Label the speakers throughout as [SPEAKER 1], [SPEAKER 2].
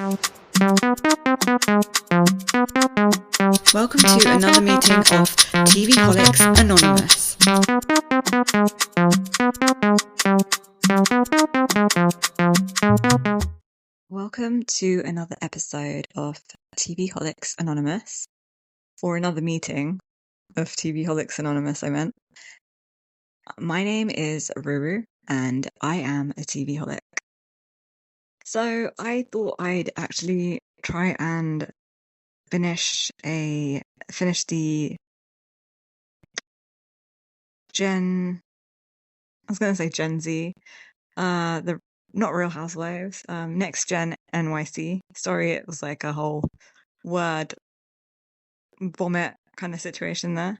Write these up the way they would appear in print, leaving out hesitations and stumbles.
[SPEAKER 1] Welcome to another meeting of TVholics Anonymous. Welcome to another episode of TVholics Anonymous, or another meeting of TVholics Anonymous, I meant. My name is Ruru, and I am a TVholic. So I thought I'd actually try and finish the Gen Z, the not Real Housewives, Next Gen NYC. Sorry, it was like a whole word vomit kind of situation there.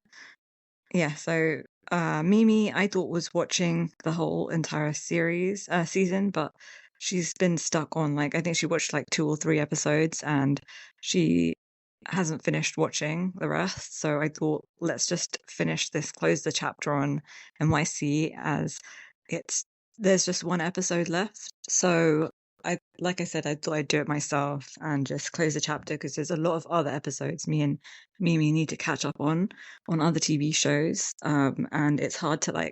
[SPEAKER 1] Yeah, so Mimi, I thought, was watching the whole entire season, but she's been stuck on, I think she watched 2 or 3 episodes and she hasn't finished watching the rest. So I thought, let's just close the chapter on NYC, as there's just 1 episode left. So like I said, I thought I'd do it myself and just close the chapter, because there's a lot of other episodes me and Mimi need to catch up on other TV shows. And it's hard to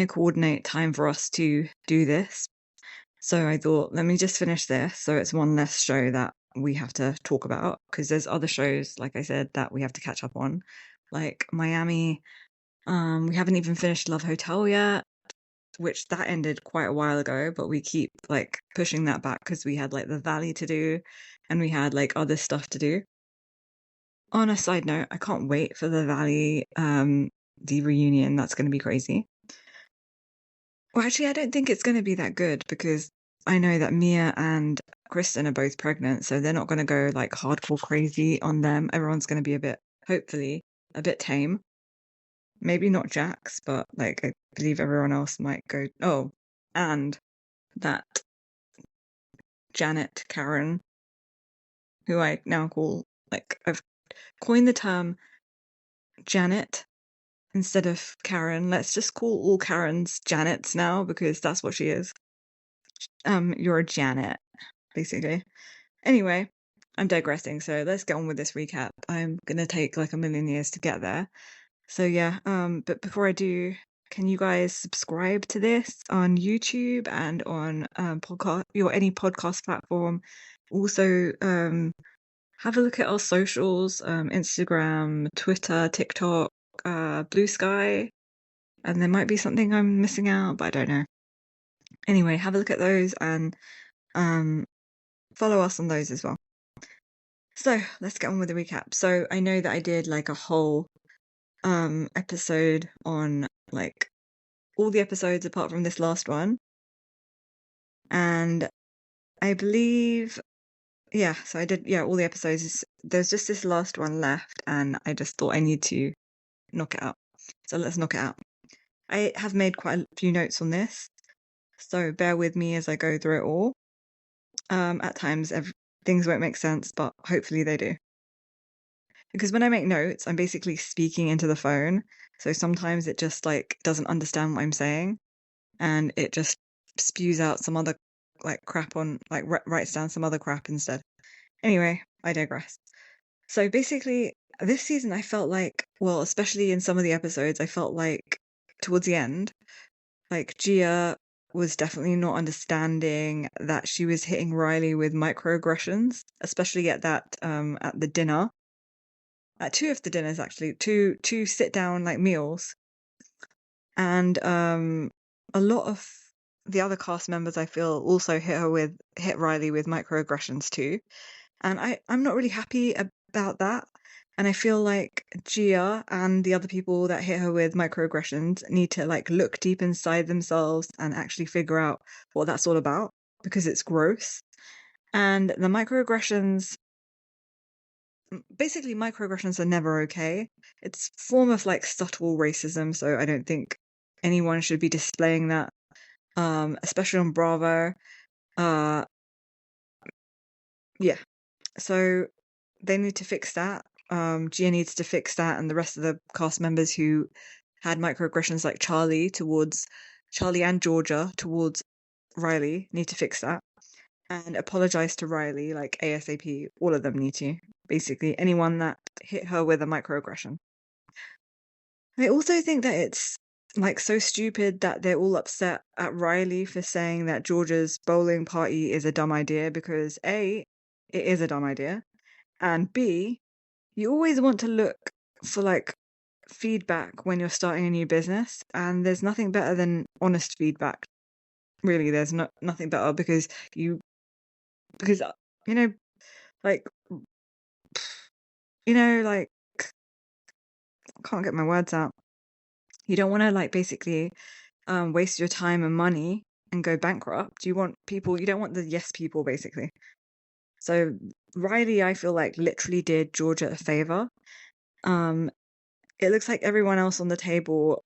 [SPEAKER 1] coordinate time for us to do this. So I thought, let me just finish this, so it's one less show that we have to talk about, because there's other shows, like I said, that we have to catch up on, like Miami. We haven't even finished Love Hotel yet, which that ended quite a while ago, but we keep pushing that back because we had the Valley to do, and we had other stuff to do. On a side note, I can't wait for the Valley the reunion. That's going to be crazy. Well, actually, I don't think it's going to be that good, because I know that Mia and Kristen are both pregnant, so they're not going to go hardcore crazy on them. Everyone's going to be hopefully a bit tame. Maybe not Jax, but I believe everyone else might go. Oh, and that Janet Karen, who I now call, I've coined the term Janet instead of Karen. Let's just call all Karens Janets now, because that's what she is. You're a Janet, basically. Anyway, I'm digressing, so let's get on with this recap. I'm gonna take a million years to get there. So yeah, but before I do, can you guys subscribe to this on YouTube and on podcast, or any podcast platform? Also, have a look at our socials, Instagram, Twitter, TikTok, Blue Sky, and there might be something I'm missing out, but I don't know. Anyway, have a look at those and follow us on those as well. So let's get on with the recap. So I know that I did a whole episode on all the episodes apart from this last one, and I believe, yeah, so I did, all the episodes. There's just this last one left, and I just thought I need to knock it out. So let's knock it out. I have made quite a few notes on this, so bear with me as I go through it all. At times things won't make sense, but hopefully they do. Because when I make notes, I'm basically speaking into the phone, so sometimes it just doesn't understand what I'm saying, and it just spews out some other crap on, writes down some other crap instead. Anyway, I digress. So basically, this season I felt well, especially in some of the episodes, I felt towards the end, Gia was definitely not understanding that she was hitting Riley with microaggressions, especially at the dinner. At 2 of the dinners, actually, two sit down meals, and a lot of the other cast members, I feel, also hit Riley with microaggressions too, and I'm not really happy about that. And I feel Gia and the other people that hit her with microaggressions need to look deep inside themselves and actually figure out what that's all about, because it's gross. And the microaggressions, basically, microaggressions are never okay. It's a form of subtle racism, so I don't think anyone should be displaying that, especially on Bravo. Yeah, so they need to fix that. Gia needs to fix that, and the rest of the cast members who had microaggressions, like Charlie and Georgia towards Riley, need to fix that. and apologize to Riley, like ASAP. All of them need to. Basically, anyone that hit her with a microaggression. I also think that it's like so stupid that they're all upset at Riley for saying that George's bowling party is a dumb idea because A, it is a dumb idea, and B, you always want to look for like feedback when you're starting a new business, and there's nothing better than honest feedback. Really, there's nothing better because you know, like like I can't get my words out. You don't want to like basically waste your time and money and go bankrupt. You don't want the yes people basically. So Riley, I feel like literally did Georgia a favor. It looks like everyone else on the table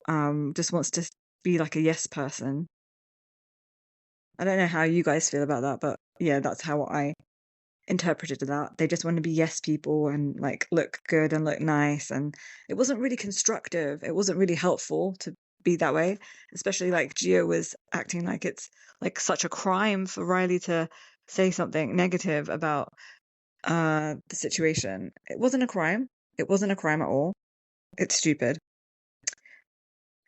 [SPEAKER 1] just wants to be like a yes person. I don't know how you guys feel about that, but yeah, that's how I interpreted that. They just want to be yes people and like look good and look nice, and it wasn't really constructive. It wasn't really helpful to be that way, especially like Gio was acting like it's like such a crime for Riley to say something negative about the situation. It wasn't a crime. It wasn't a crime at all. It's stupid.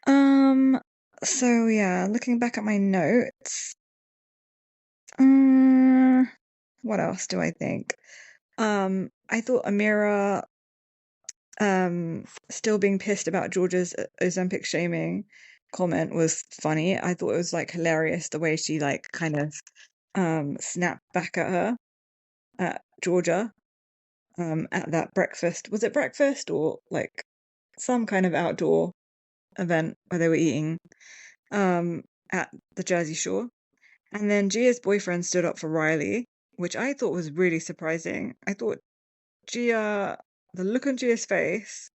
[SPEAKER 1] So yeah, looking back at my notes, what else do I think? I thought Amira still being pissed about George's Ozempic shaming comment was funny. I thought it was like hilarious the way she like kind of snapped back at her, at Georgia, at that breakfast. Was it breakfast or like some kind of outdoor event where they were eating at the Jersey Shore? And then Gia's boyfriend stood up for Riley, which I thought was really surprising. I thought Gia, the look on Gia's face,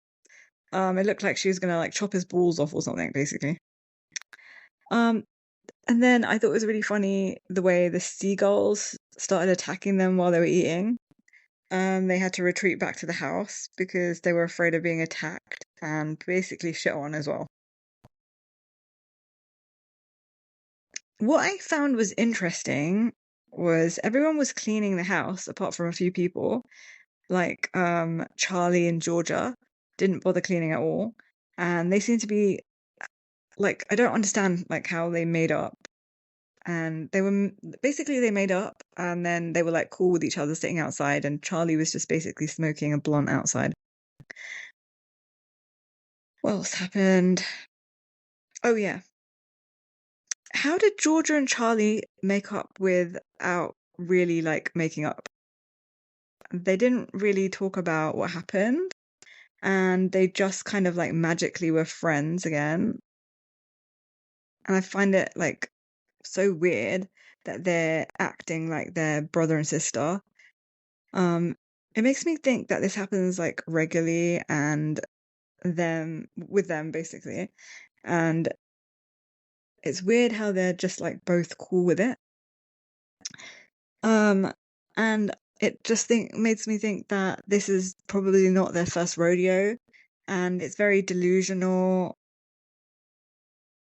[SPEAKER 1] it looked like she was gonna like chop his balls off or something, basically. And then I thought it was really funny the way the seagulls started attacking them while they were eating. They had to retreat back to the house because they were afraid of being attacked and basically shit on as well. What I found was interesting was everyone was cleaning the house apart from a few people, like Charlie and Georgia didn't bother cleaning at all, and they seem to be like, I don't understand like how they made up, and they made up and then they were like cool with each other sitting outside, and Charlie was just basically smoking a blunt outside. What else happened? Oh yeah, how did Georgia and Charlie make up without really like making up? They didn't really talk about what happened, and they just kind of like magically were friends again. And I find it like so weird that they're acting like they're brother and sister. It makes me think that this happens like regularly and with them basically. And it's weird how they're just like both cool with it. And it just makes me think that this is probably not their first rodeo, and it's very delusional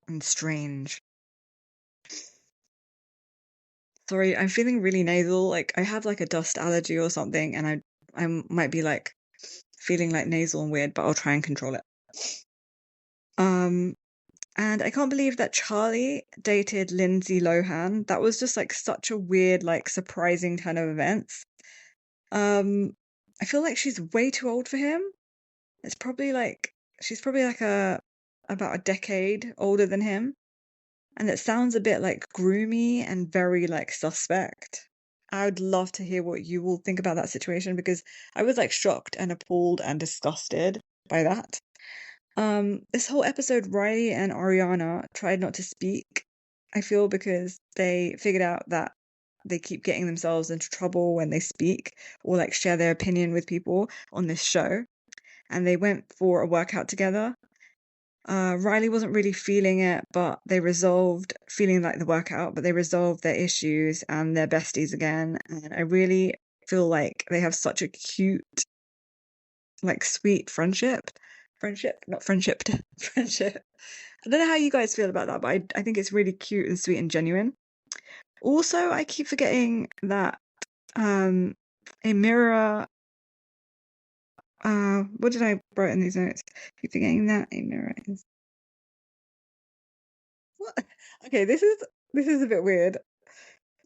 [SPEAKER 1] and strange. Sorry, I'm feeling really nasal. Like I have like a dust allergy or something, and I might be like feeling like nasal and weird, but I'll try and control it. And I can't believe that Charlie dated Lindsay Lohan. That was just like such a weird, like surprising turn of events. I feel like she's way too old for him. She's probably like about a decade older than him. And it sounds a bit like groomy and very like suspect. I would love to hear what you all think about that situation because I was like shocked and appalled and disgusted by that. This whole episode, Riley and Ariana tried not to speak, I feel, because they figured out that they keep getting themselves into trouble when they speak or like share their opinion with people on this show. And they went for a workout together. Riley wasn't really feeling it, but they resolved feeling like the workout, but they resolved their issues and they're besties again. And I really feel like they have such a cute, like sweet friendship. Friendship, not friendship, friendship. I don't know how you guys feel about that, but I think it's really cute and sweet and genuine. Also, I keep forgetting that a mirror. What did I write in these notes? Keep forgetting that a mirror is. What? Okay, this is a bit weird.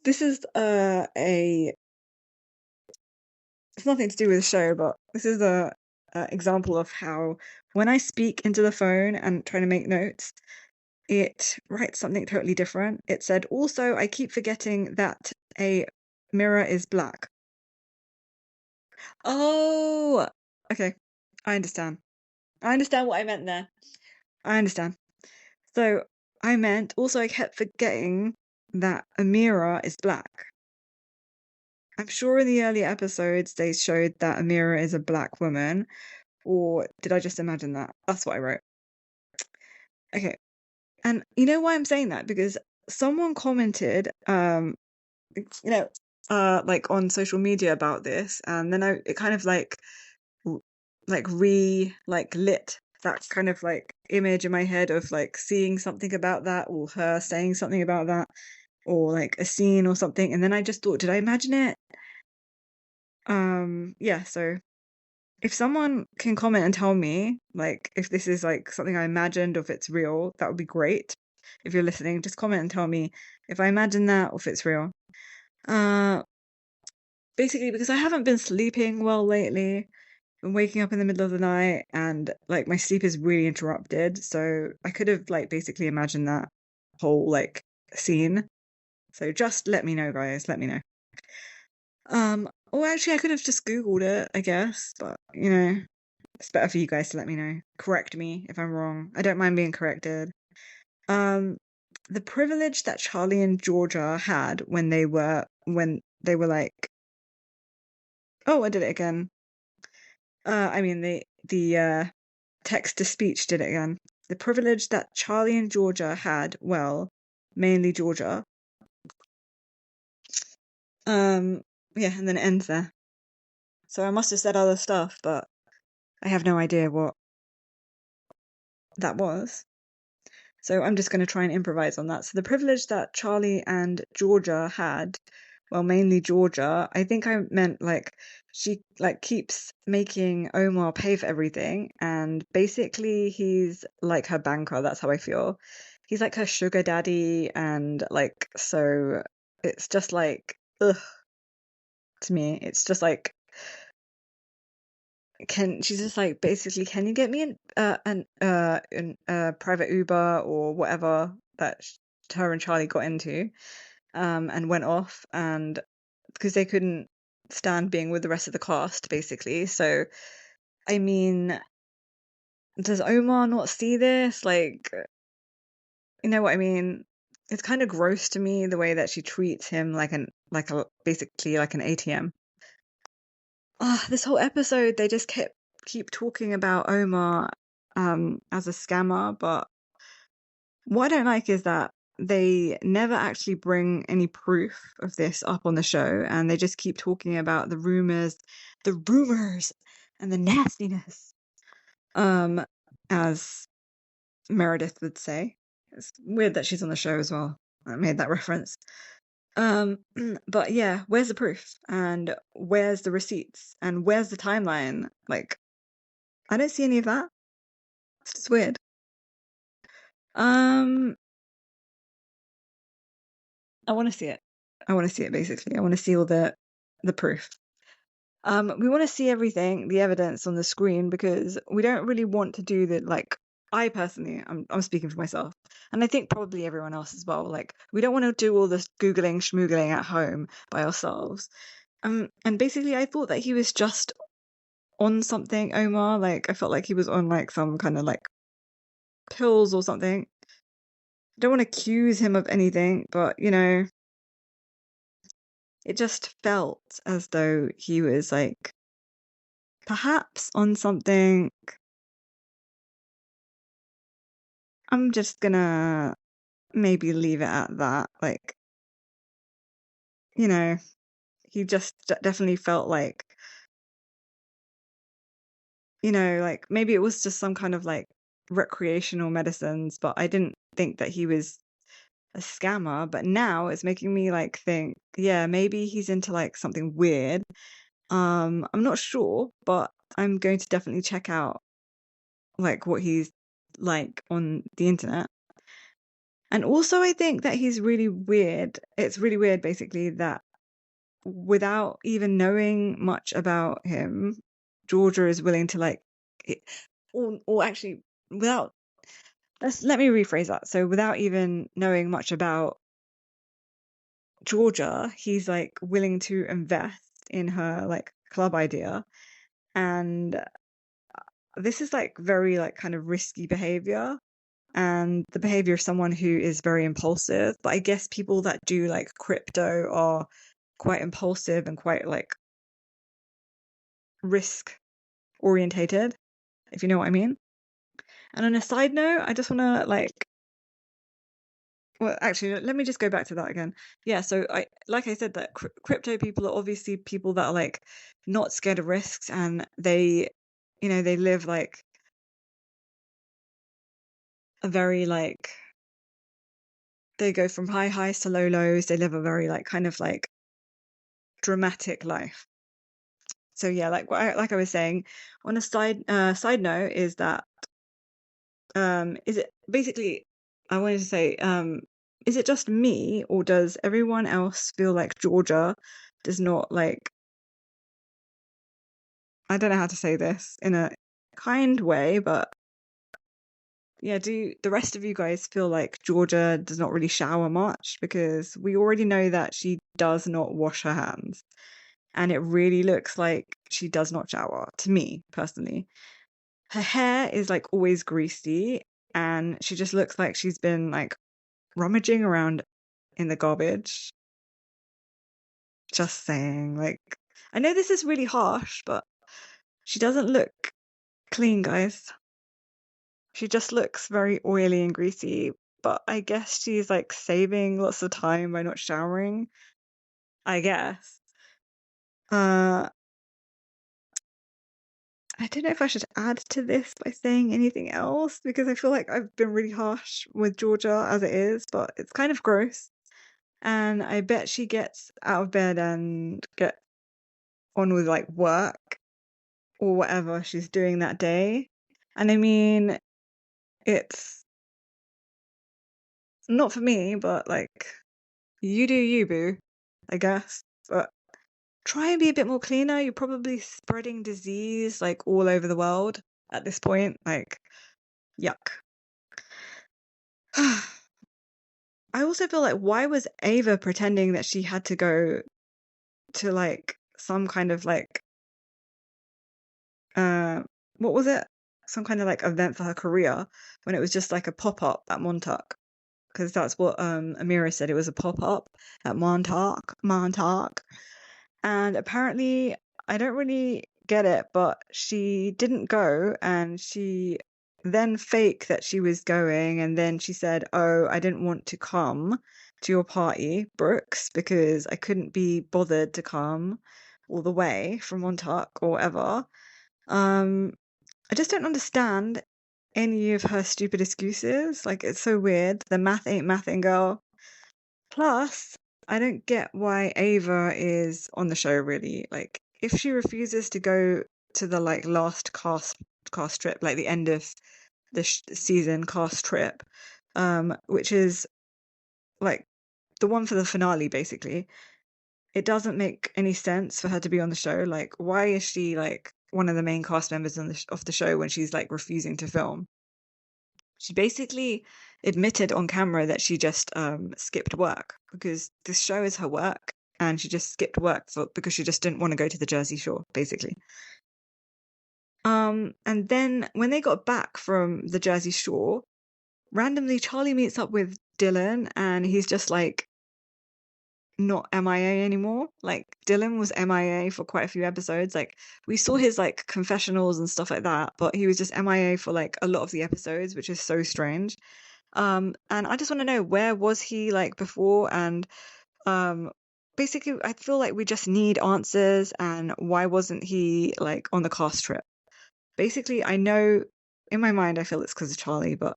[SPEAKER 1] This is a. It's nothing to do with the show, but this is a example of how when I speak into the phone and try to make notes, it writes something totally different. It said, also, I keep forgetting that a mirror is black. Oh, okay. I understand. I understand what I meant there. I understand. So I meant also I kept forgetting that a mirror is black. I'm sure in the earlier episodes they showed that Amira is a black woman, or did I just imagine that? That's what I wrote. Okay. And you know why I'm saying that? Because someone commented, you know, like on social media about this, and then it kind of like lit that kind of like image in my head of like seeing something about that, or her saying something about that, or like a scene or something, and then I just thought, did I imagine it? Yeah, so if someone can comment and tell me, like, if this is like something I imagined or if it's real, that would be great. If you're listening, just comment and tell me if I imagine that or if it's real. Uh, Basically, because I haven't been sleeping well lately. I'm waking up in the middle of the night and like my sleep is really interrupted. So I could have like basically imagined that whole like scene. So just let me know, guys. Let me know. Or actually, I could have just Googled it, I guess. But you know, it's better for you guys to let me know. Correct me if I'm wrong. I don't mind being corrected. Um, the privilege that Charlie and Georgia had when they were like, oh, I did it again. I mean the text to speech did it again. The privilege that Charlie and Georgia had, well, mainly Georgia. Um, yeah, and then it ends there. So I must have said other stuff, but I have no idea what that was. So I'm just going to try and improvise on that. So the privilege that Charlie and Georgia had, well, mainly Georgia, I think I meant like she like keeps making Omar pay for everything, and basically he's like her banker. That's how I feel. He's like her sugar daddy, and like so it's just like ugh to me. It's just like can she's just like basically can you get me an private Uber or whatever that her and Charlie got into and went off and because they couldn't stand being with the rest of the cast basically. So I mean, does Omar not see this? Like, you know what I mean? It's kind of gross to me the way that she treats him like basically like an ATM. This whole episode they just keep talking about Omar as a scammer, but what I don't like is that they never actually bring any proof of this up on the show, and they just keep talking about the rumors, and the nastiness. Um, as Meredith would say. It's weird that she's on the show as well. I made that reference. But yeah, where's the proof? And where's the receipts? And where's the timeline? Like, I don't see any of that. It's just weird. I want to see it. I want to see it basically. I want to see all the proof. We want to see everything, the evidence on the screen because we don't really want to do the like. I personally, I'm speaking for myself, and I think probably everyone else as well. Like, we don't want to do all this googling, schmoogling at home by ourselves. And basically, I thought that he was just on something, Omar. Like, I felt like he was on like some kind of like pills or something. I don't want to accuse him of anything, but you know, it just felt as though he was like perhaps on something. I'm just gonna maybe leave it at that. Like, you know, he just definitely felt like, you know, like maybe it was just some kind of like recreational medicines, but I didn't think that he was a scammer, but now it's making me like think, yeah, maybe he's into like something weird. I'm not sure, but I'm going to definitely check out like what he's like on the internet. And also I think that he's really weird. It's really weird basically that without even knowing much about him, Georgia is willing to like or actually without let me rephrase that. So without even knowing much about Georgia, he's like willing to invest in her like club idea. And this is like very like kind of risky behavior and the behavior of someone who is very impulsive. But I guess people that do like crypto are quite impulsive and quite like risk orientated, if you know what I mean. And on a side note, I just want to like well, actually, let me just go back to that again. Yeah, so like I said, that crypto people are obviously people that are like not scared of risks, and they, they live like a very like they go from high highs to low lows. They live a very like kind of like dramatic life. So yeah, like I was saying, on a side note is that is it basically I wanted to say is it just me or does everyone else feel like Georgia does not like I don't know how to say this in a kind way, but yeah, do the rest of you guys feel like Georgia does not really shower much? Because we already know that she does not wash her hands. And it really looks like she does not shower, to me, personally. Her hair is like always greasy, and she just looks like she's been like rummaging around in the garbage. Just saying, like, I know this is really harsh, but she doesn't look clean, guys. She just looks very oily and greasy, but I guess she's like saving lots of time by not showering. I guess. Uh, I don't know if I should add to this by saying anything else because I feel like I've been really harsh with Georgia as it is, but it's kind of gross. And I bet she gets out of bed and get on with like work or whatever she's doing that day. And I mean, it's not for me, but like, you do you, boo, I guess. But try and be a bit more cleaner. You're probably spreading disease like all over the world at this point. Like, yuck. I also feel like why was Ava pretending that she had to go to like some kind of like what was it? Some kind of like event for her career when it was just like a pop-up at Montauk. Because that's what Amira said. It was a pop-up at Montauk. And apparently, I don't really get it, but she didn't go and she then faked that she was going. And then she said, oh, I didn't want to come to your party, Brooks, because I couldn't be bothered to come all the way from Montauk or whatever. I just don't understand any of her stupid excuses. Like, it's so weird. The math ain't mathing, girl. Plus, I don't get why Ava is on the show, really. Like, if she refuses to go to the, like, last cast trip, like the end of the season cast trip, which is, like, the one for the finale, basically, it doesn't make any sense for her to be on the show. Like, why is she, like, one of the main cast members of the show when she's, like, refusing to film? She basically admitted on camera that she just skipped work because this show is her work and she just skipped work because she just didn't want to go to the Jersey Shore, basically. And then when they got back from the Jersey Shore, randomly Charlie meets up with Dylan and he's just like not MIA anymore. Like Dylan was MIA for quite a few episodes. Like we saw his like confessionals and stuff like that, but he was just MIA for like a lot of the episodes, which is so strange. And I just want to know, where was he like before? And basically I feel like we just need answers, and why wasn't he like on the cast trip? Basically, I know in my mind I feel it's because of Charlie, but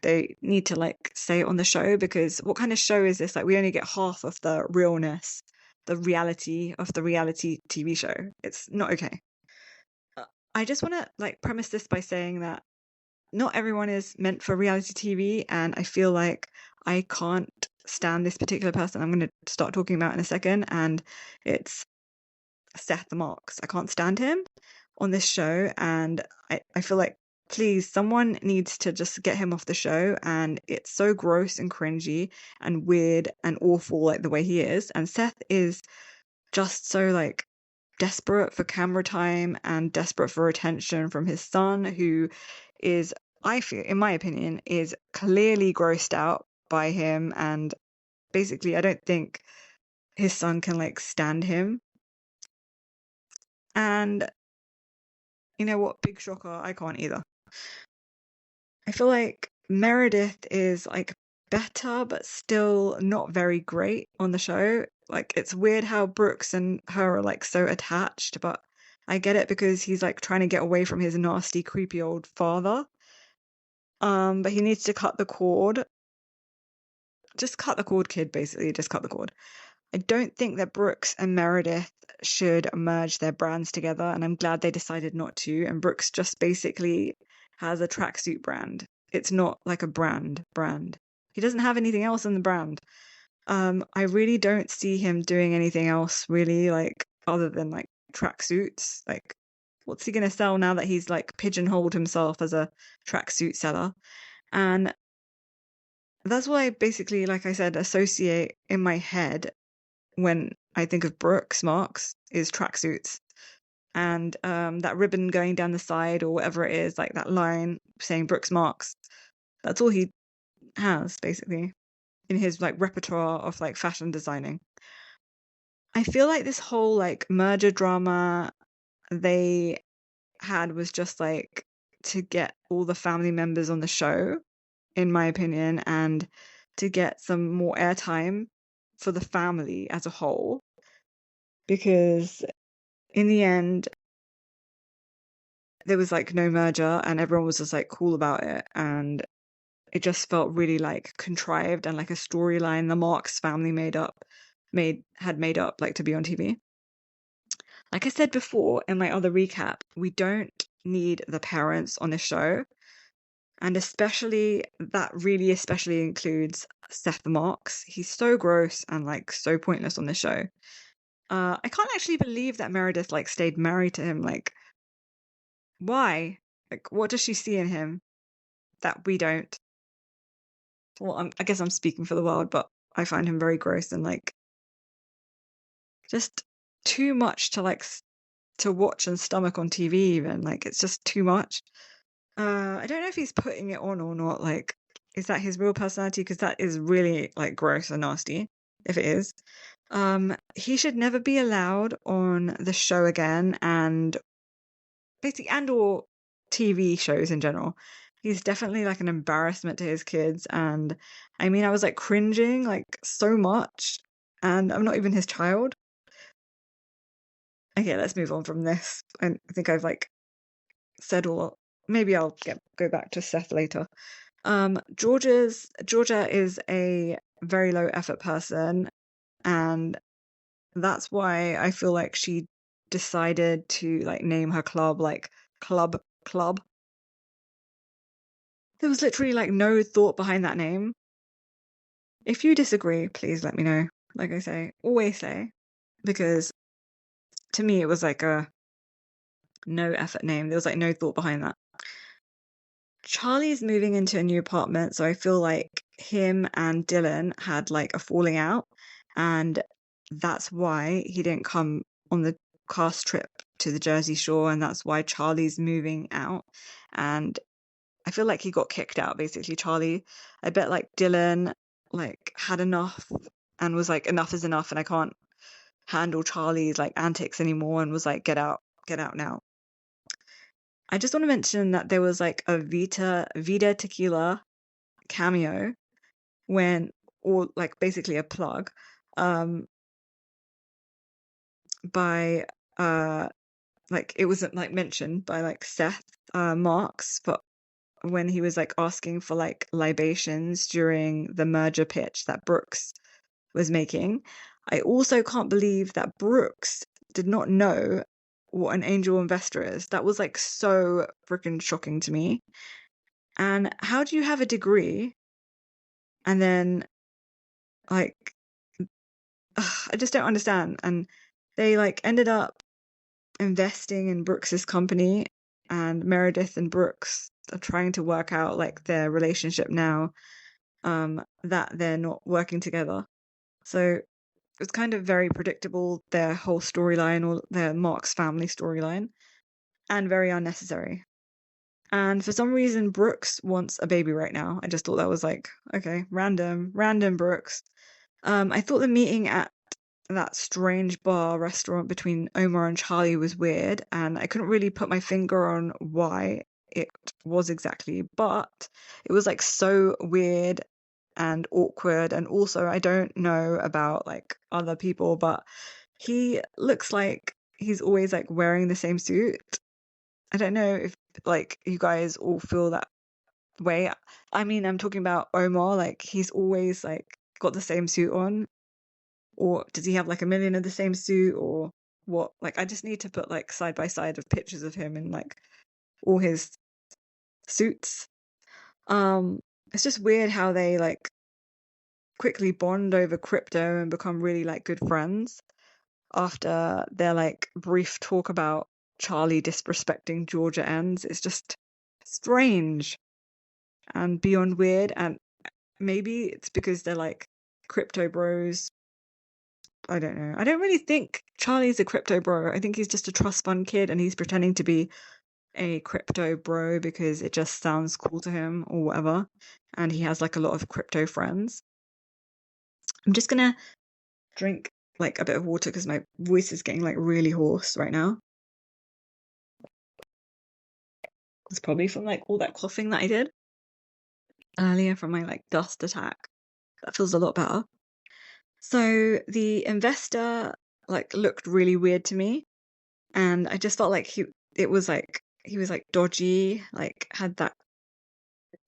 [SPEAKER 1] they need to like say it on the show, because what kind of show is this? Like, we only get half of the realness, the reality of the reality TV show. It's not okay. I just want to like premise this by saying that not everyone is meant for reality TV, and I feel like I can't stand this particular person I'm going to start talking about in a second, and it's Seth Marks. I can't stand him on this show, and I feel like, please, someone needs to just get him off the show. And it's so gross and cringy and weird and awful, like the way he is. And Seth is just so like desperate for camera time and desperate for attention from his son, who is, I feel, in my opinion, is clearly grossed out by him. And basically, I don't think his son can like stand him. And you know what? Big shocker, I can't either. I feel like Meredith is like better, but still not very great on the show. Like, it's weird how Burruss and her are like so attached, but I get it because he's like trying to get away from his nasty, creepy old father. But he needs to cut the cord. Just cut the cord, kid, basically. Just cut the cord. I don't think that Burruss and Meredith should merge their brands together, and I'm glad they decided not to. And Burruss just basically has a tracksuit brand. It's not like a brand. He doesn't have anything else in the brand. I really don't see him doing anything else really, like, other than like tracksuits. Like, what's he gonna sell now that he's like pigeonholed himself as a tracksuit seller? And that's what I basically, like I said, associate in my head when I think of Burruss Marks is tracksuits. And that ribbon going down the side or whatever it is, like that line saying Burruss Marks, that's all he has basically in his like repertoire of like fashion designing. I feel like this whole like merger drama they had was just like to get all the family members on the show, in my opinion, and to get some more airtime for the family as a whole. Because in the end, there was like no merger and everyone was just like cool about it. And it just felt really like contrived and like a storyline the Marks family had made up like to be on TV. Like I said before in my other recap, we don't need the parents on the show. And especially includes Seth Marks. He's so gross and like so pointless on the show. I can't actually believe that Meredith like stayed married to him. Like, why? Like, what does she see in him that we don't? Well, I guess I'm speaking for the world, but I find him very gross and like just too much to like to watch and stomach on TV. Even like it's just too much. I don't know if he's putting it on or not. Like, is that his real personality? Because that is really like gross and nasty. If it is, he should never be allowed on the show again, and basically, and or TV shows in general. He's definitely like an embarrassment to his kids, and I mean, I was like cringing like so much, and I'm not even his child. Okay, let's move on from this. I think I've like said all. Maybe I'll go back to Seth later. Georgia is a very low effort person, and that's why I feel like she decided to like name her club like Club. There was literally like no thought behind that name. If you disagree, please let me know. Like I say, always say, because to me it was like a no effort name. There was like no thought behind that. Charlie's moving into a new apartment, so I feel like him and Dylan had like a falling out, and that's why he didn't come on the cast trip to the Jersey Shore, and that's why Charlie's moving out. And I feel like he got kicked out, basically. Charlie, I bet like Dylan like had enough and was like, enough is enough, and I can't handle Charlie's like antics anymore, and was like, get out now. I just want to mention that there was like a Vida Tequila cameo or like basically a plug, by like it wasn't like mentioned by like Seth Marks, but when he was like asking for like libations during the merger pitch that Burruss was making. I also can't believe that Burruss did not know what an angel investor is. That was like so freaking shocking to me. And how do you have a degree and then like I just don't understand. And they like ended up investing in Burruss's company, and Meredith and Burruss are trying to work out like their relationship now, that they're not working together. So it's kind of very predictable, their whole storyline, or their Mark's family storyline, and very unnecessary. And for some reason, Burruss wants a baby right now. I just thought that was like, okay, random Burruss. I thought the meeting at that strange bar restaurant between Omar and Charlie was weird, and I couldn't really put my finger on why it was exactly, but it was like so weird and awkward. And also, I don't know about like other people, but he looks like he's always like wearing the same suit. I don't know if like you guys all feel that way. I mean, I'm talking about Omar, like he's always like got the same suit on, or does he have like a million of the same suit, or what? Like, I just need to put like side by side of pictures of him in like all his suits. It's just weird how they like quickly bond over crypto and become really like good friends after their like brief talk about Charlie disrespecting Georgia ends. It's just strange and beyond weird. And maybe it's because they're like crypto bros. I don't know. I don't really think Charlie's a crypto bro. I think he's just a trust fund kid and he's pretending to be a crypto bro because it just sounds cool to him or whatever. And he has like a lot of crypto friends. I'm just gonna drink like a bit of water because my voice is getting like really hoarse right now. It's probably from like all that coughing that I did earlier from my like dust attack. That feels a lot better. So the investor like looked really weird to me, and I just felt like he was like dodgy, like had that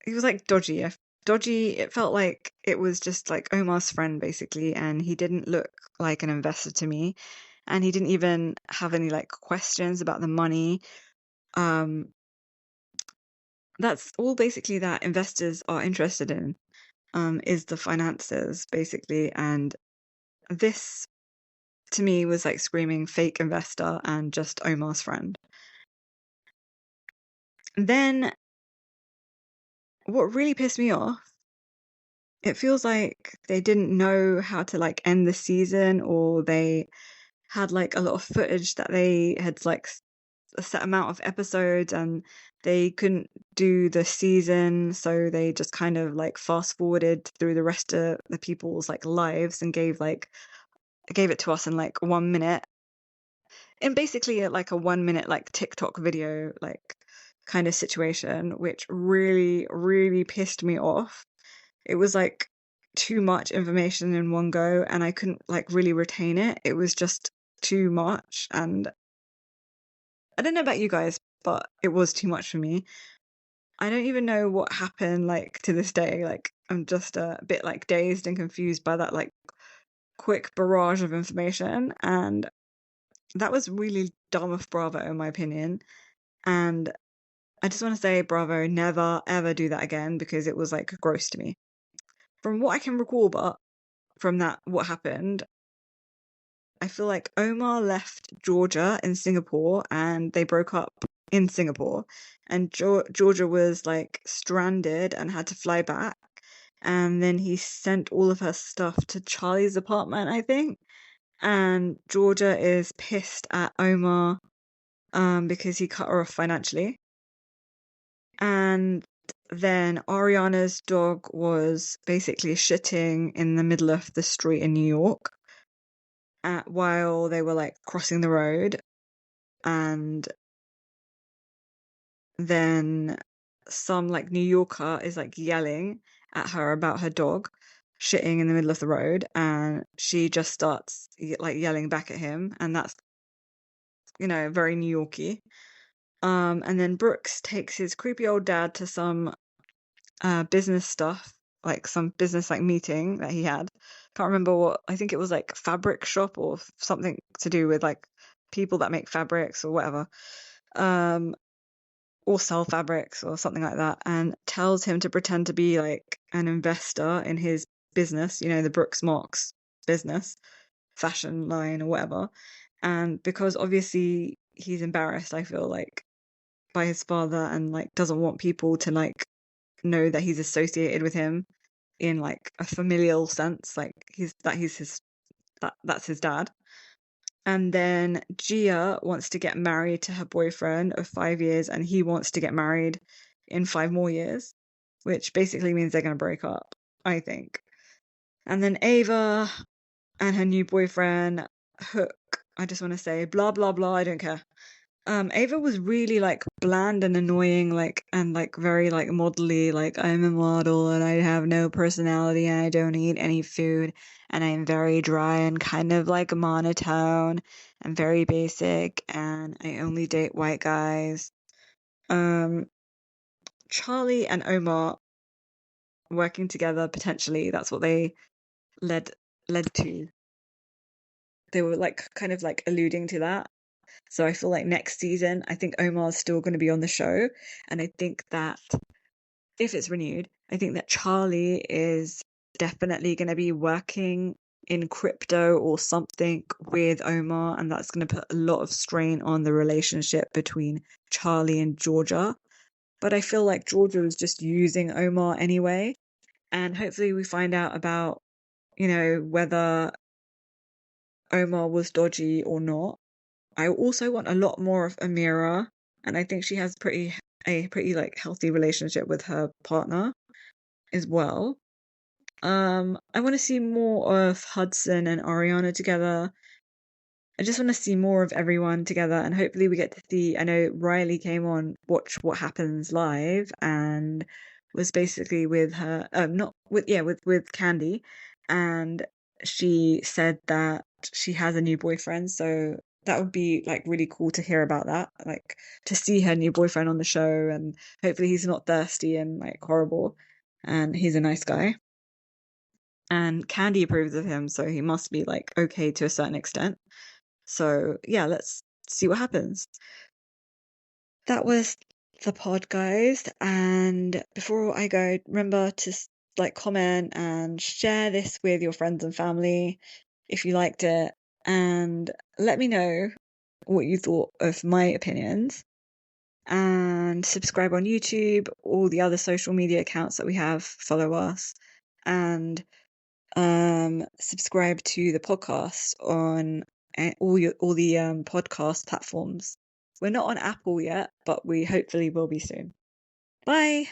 [SPEAKER 1] he was like dodgy. Dodgy, it felt like it was just like Omar's friend basically, and he didn't look like an investor to me, and he didn't even have any like questions about the money. Um that's all basically that investors are interested in, is the finances basically, and this to me was like screaming fake investor and just Omar's friend. Then what really pissed me off, it feels like they didn't know how to like end the season, or they had like a lot of footage that they had like a set amount of episodes and they couldn't do the season, so they just kind of like fast forwarded through the rest of the people's like lives and gave it to us in like 1 minute, and basically like a 1 minute like TikTok video like kind of situation, which really really pissed me off. It was like too much information in one go and I couldn't like really retain it. It was just too much, and I don't know about you guys, but it was too much for me. I don't even know what happened like to this day. Like I'm just a bit like dazed and confused by that like quick barrage of information, and that was really dumb of Bravo in my opinion. And I just want to say, Bravo, never ever do that again because it was like gross to me. From what I can recall, but from that, what happened, I feel like Omar left Georgia in Singapore and they broke up in Singapore. And Georgia was like stranded and had to fly back. And then he sent all of her stuff to Charlie's apartment, I think. And Georgia is pissed at Omar because he cut her off financially. And then Ariana's dog was basically shitting in the middle of the street in New York while they were like crossing the road, and then some like New Yorker is like yelling at her about her dog shitting in the middle of the road, and she just starts like yelling back at him, and that's very New Yorky. And then Brooks takes his creepy old dad to some business stuff, like some business like meeting that he had. Can't remember what, I think it was like fabric shop or something to do with like people that make fabrics or whatever. Or sell fabrics or something like that, and tells him to pretend to be like an investor in his business, the Brooks Marks business, fashion line or whatever. And because obviously he's embarrassed, I feel like, by his father, and like doesn't want people to like know that he's associated with him in like a familial sense, like that's his dad. And then Gia wants to get married to her boyfriend of 5 years, and he wants to get married in 5 more years, which basically means they're going to break up, I think. And then Ava and her new boyfriend, Hook, I just want to say, blah, blah, blah, I don't care. Ava was really like bland and annoying, like, and like very like modelly, like, I'm a model and I have no personality and I don't eat any food and I'm very dry and kind of like monotone and very basic and I only date white guys. Charlie and Omar working together, potentially, that's what they led to. They were like kind of like alluding to that. So I feel like next season, I think Omar's still going to be on the show. And I think that if it's renewed, I think that Charlie is definitely going to be working in crypto or something with Omar. And that's going to put a lot of strain on the relationship between Charlie and Georgia. But I feel like Georgia was just using Omar anyway. And hopefully we find out about, whether Omar was dodgy or not. I also want a lot more of Amira, and I think she has a pretty like healthy relationship with her partner as well. I want to see more of Hudson and Ariana together. I just want to see more of everyone together, and hopefully we get to see. I know Riley came on Watch What Happens Live and was basically with her, not with with Kandii, and she said that she has a new boyfriend, so that would be like really cool to hear about that, like to see her new boyfriend on the show, and hopefully he's not thirsty and like horrible, and he's a nice guy. And Kandii approves of him, so he must be like okay to a certain extent. So yeah, let's see what happens. That was the pod, guys. And before I go, remember to like comment and share this with your friends and family if you liked it, and let me know what you thought of my opinions. And subscribe on YouTube, all the other social media accounts that we have, follow us, and subscribe to the podcast on all the podcast platforms. We're not on Apple yet, but we hopefully will be soon. Bye.